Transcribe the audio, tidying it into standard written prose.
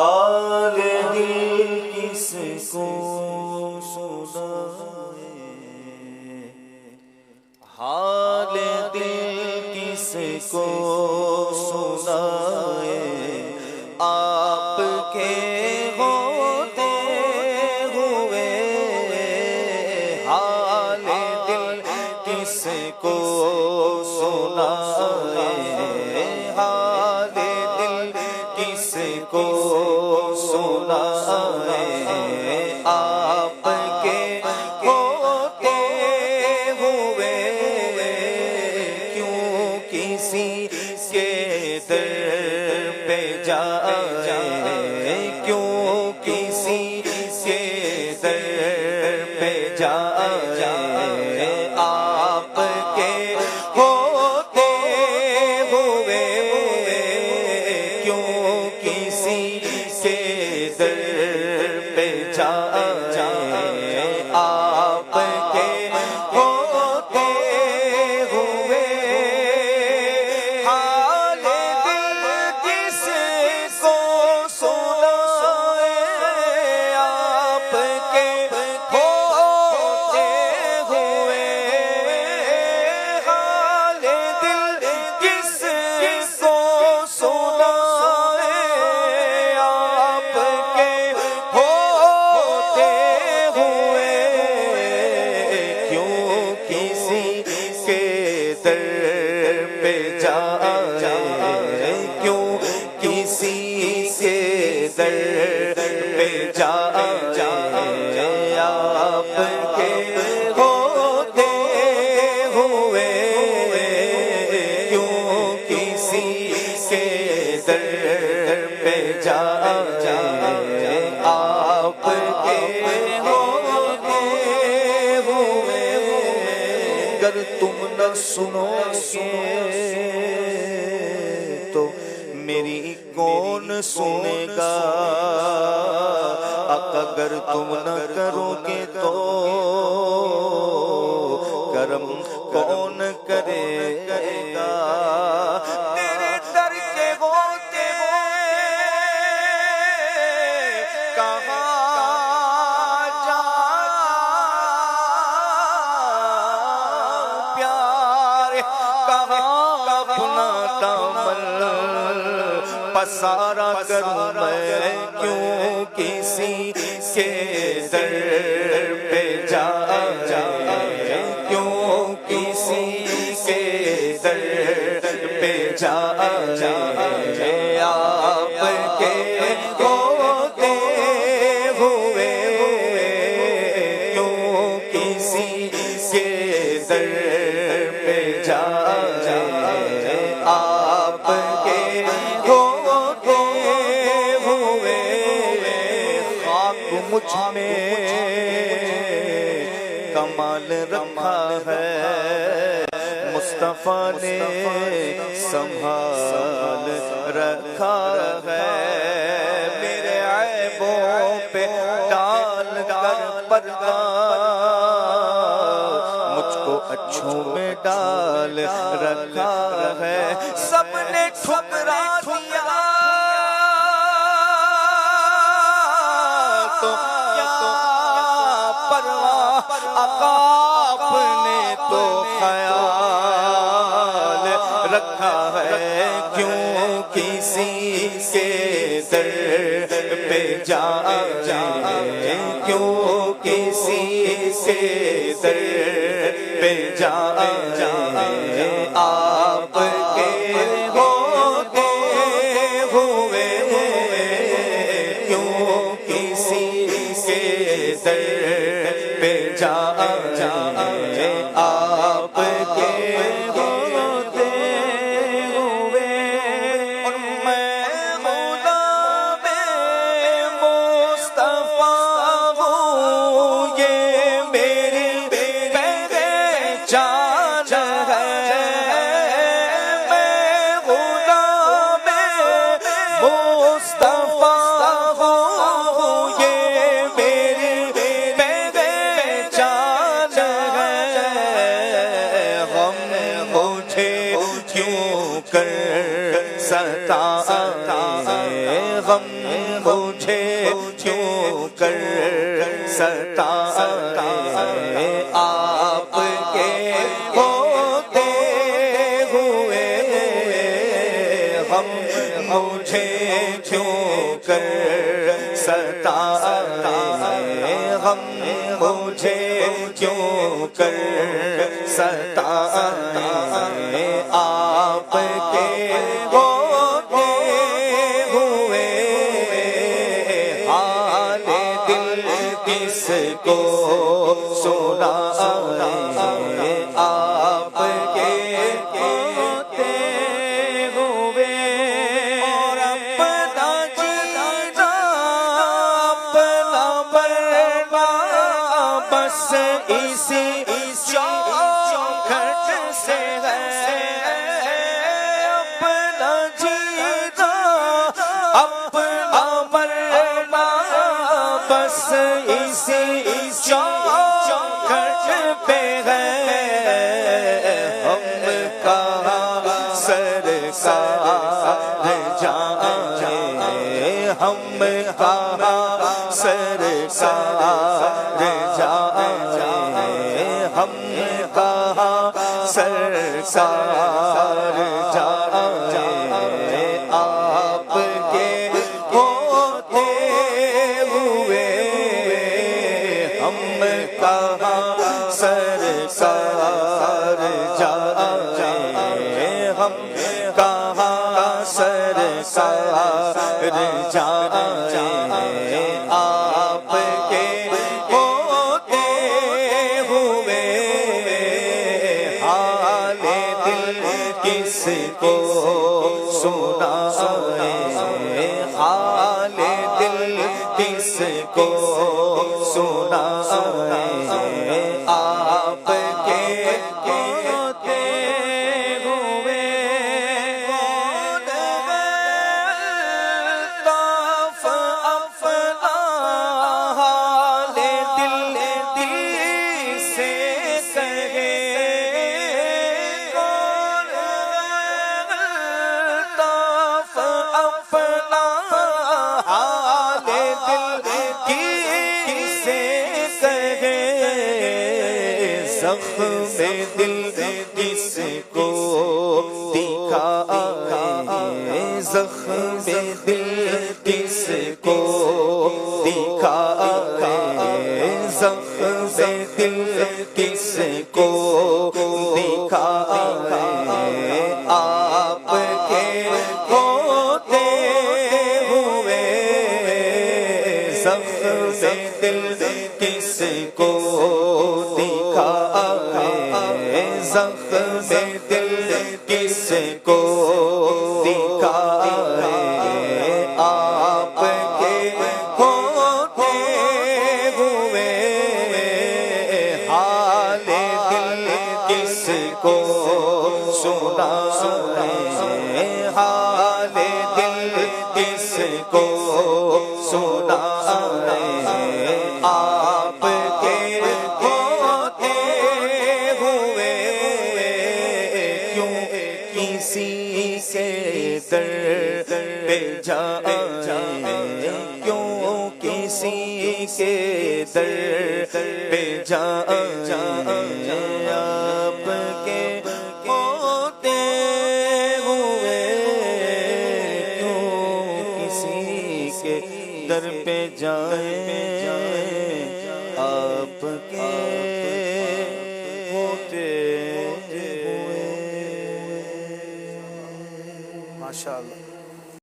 حال دل کس کو سنائے، حال دل کس کو سنائے، آپ کے ہوتے ہوئے حال دل کس کو سنائے، حال دل کس کو سنائے، آپ کے ہوتے ہوئے کیوں کسی کے در پہ جائے، کیوں کسی کے در پہ جائے، آپ کے ہوتے ہوئے کیوں کسی کے در پہ جائے، آپ کے ہوتے ہوئے حال دل کس کو سنائے، آپ کے ہوتے ہوئے حال دل کس کو سنائے، آپ کے ہوتے ہوئے کیوں کسی کے در پہ جائے، کیوں کسی کے در پہ جائے، آپ کے ہوتے ہوئے کیوں کسی کے در پہ جائے، آپ کے ہوتے ہوئے اگر تم نہ سنو گے تو میری کون سنے گا، اگر تم نہ کرو گے تو کرم کون کرے گا، تیرے در کے ہوتے کہاں اپنا دامن پسارا کروں میں، کیوں کسی کے در پہ جائے، کیوں کسی کے در پہ جائے، آپ کے ہوتے ہوئے کیوں کسی کے در پہ جائے، آپ کے ہوتے ہوئے خاک مجھ میں کمال رکھا ہے، مصطفیٰ نے سنبھال رکھا ہے، میرے عیبوں پہ ڈال کر پردہ مجھ کو اچھوں میں ڈال رکھا ہے، سب نے ٹھکرا دیا تو کیا پرواہ، آقا آپ نے تو خیال رکھا ہے، کیوں کسی کے در پہ جائے، کیوں کسی کے در پہ جائے، آپ کے ہوتے ہوئے کیوں کسی کے در پہ جائے، آپ کے ہوتے ہوئے اور میں غلام مصطفیٰ ہوں، یہ میری پہچان ہے، میں غلام مصطفیٰ ہوں، یہ میری پہچان مجھے کیوں کر ستائے آپ کے ہوتے ہوئے غم مجھے کیوں کر ستائے غم مجھے کیوں کر ستائے آپ کے ہوتے ہوئے حال دل کس کو سنائے آپ کے ہوتے ہوئے اور اپنا جینا اپنا مرنا بس اسی چوکھٹ سے ہے اپنا جینا اپنا مرنا بس اسی چوکھٹ پہ ہے ہم کہاں سرکار جائیں ہم کہاں سرکار جائیں ہم کہاں سرکار جائیں آپ کے ہوتے ہوئے ہم کہاں سرکار جائیں ہم کہاں سرکار جائیں آپ کے ہوتے ہوئے حال دل کس کو سنائے حال دل کس کو سنائے آپ کے ہوتے ہوئے طاف افنا حال دل سے کہے طاف اپنا حال دل سے کہے زخم دل کس کو دکھائے زخم دل کس کو دکھائے زخم دل کس کو دکھائے آپ کے ہوتے ہوئے زخم دل کس کو دکھائے زخم دل کس کو دکھائے آپ کے ہوتے ہوئے حال دل کس کو سنائے حال دل کس کو سنائے آپ کے ہوتے ہوئے کیوں کسی کے در پہ جائیں کیوں کسی کے در پہ جائیں آپ کے ہوتے ہوئے کیوں کسی کے در پہ جائیں آپ کے ہوتے ہوئے ماشاءاللہ